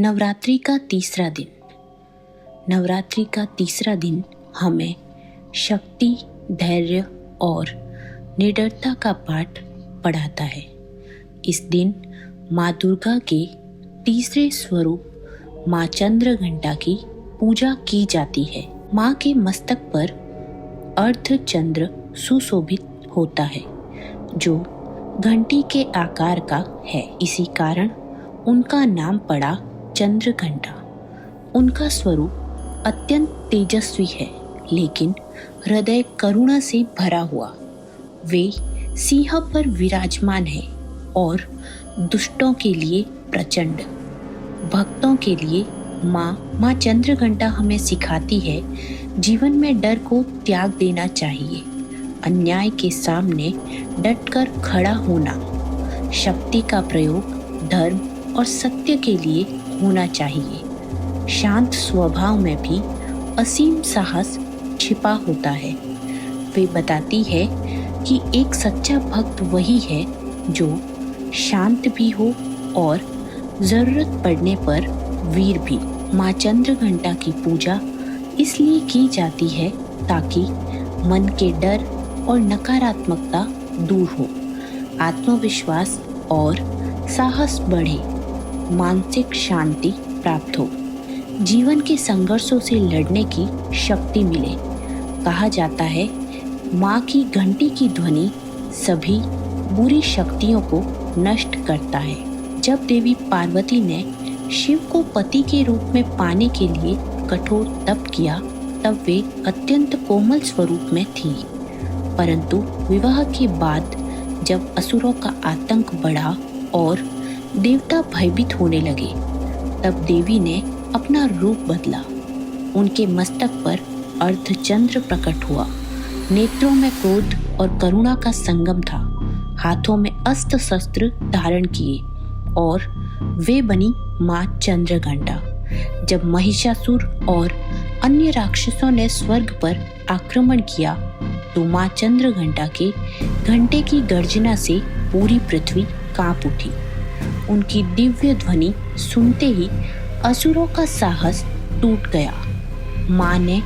नवरात्रि का तीसरा दिन। नवरात्रि का तीसरा दिन हमें शक्ति, धैर्य और निडरता का पाठ पढ़ाता है। इस दिन माँ दुर्गा के तीसरे स्वरूप माँ चंद्रघंटा की पूजा की जाती है। माँ के मस्तक पर अर्धचंद्र सुशोभित होता है, जो घंटी के आकार का है। इसी कारण उनका नाम पड़ा चंद्रघंटा। उनका स्वरूप अत्यंत तेजस्वी है, लेकिन हृदय करुणा से भरा हुआ। वे सिंह पर विराजमान है और दुष्टों के लिए प्रचंड, भक्तों के लिए माँ चंद्रघंटा हमें सिखाती है जीवन में डर को त्याग देना चाहिए, अन्याय के सामने डटकर खड़ा होना, शक्ति का प्रयोग धर्म और सत्य के लिए होना चाहिए। शांत स्वभाव में भी असीम साहस छिपा होता है। वे बताती है कि एक सच्चा भक्त वही है जो शांत भी हो और जरूरत पड़ने पर वीर भी। माँ चंद्रघंटा की पूजा इसलिए की जाती है ताकि मन के डर और नकारात्मकता दूर हो, आत्मविश्वास और साहस बढ़े, मानसिक शांति प्राप्त हो, जीवन के संघर्षों से लड़ने की शक्ति मिले। कहा जाता है, माँ की घंटी की ध्वनि सभी बुरी शक्तियों को नष्ट करता है। जब देवी पार्वती ने शिव को पति के रूप में पाने के लिए कठोर तप किया, तब वे अत्यंत कोमल स्वरूप में थी। परंतु विवाह के बाद जब असुरों का आतंक बढ़ा और देवता भयभीत होने लगे, तब देवी ने अपना रूप बदला। उनके मस्तक पर अर्धचंद्र प्रकट हुआ, नेत्रों में क्रोध और करुणा का संगम था, हाथों में अस्त्र शस्त्र धारण किए और वे बनी माँ चंद्रघंटा। जब महिषासुर और अन्य राक्षसों ने स्वर्ग पर आक्रमण किया, तो माँ चंद्रघंटा के घंटे की गर्जना से पूरी पृथ्वी कांप उठी। उनकी दिव्य ध्वनि सुनते ही असुरों का साहस टूट गया। माँ ने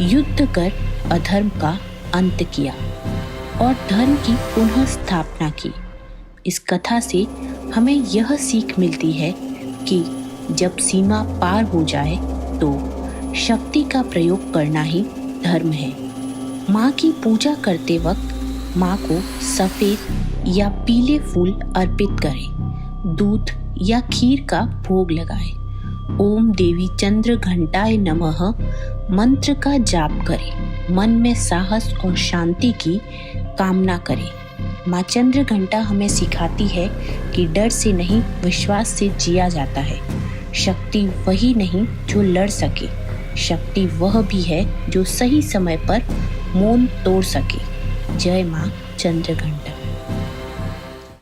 युद्ध कर अधर्म का अंत किया और धर्म की पुनः स्थापना की। इस कथा से हमें यह सीख मिलती है कि जब सीमा पार हो जाए तो शक्ति का प्रयोग करना ही धर्म है। माँ की पूजा करते वक्त माँ को सफेद या पीले फूल अर्पित करें, दूध या खीर का भोग लगाएं, ओम देवी चंद्रघंटाय नमः मंत्र का जाप करें, मन में साहस और शांति की कामना करें। माँ चंद्रघंटा हमें सिखाती है कि डर से नहीं, विश्वास से जिया जाता है। शक्ति वही नहीं जो लड़ सके, शक्ति वह भी है जो सही समय पर मौन तोड़ सके। जय माँ चंद्रघंटा।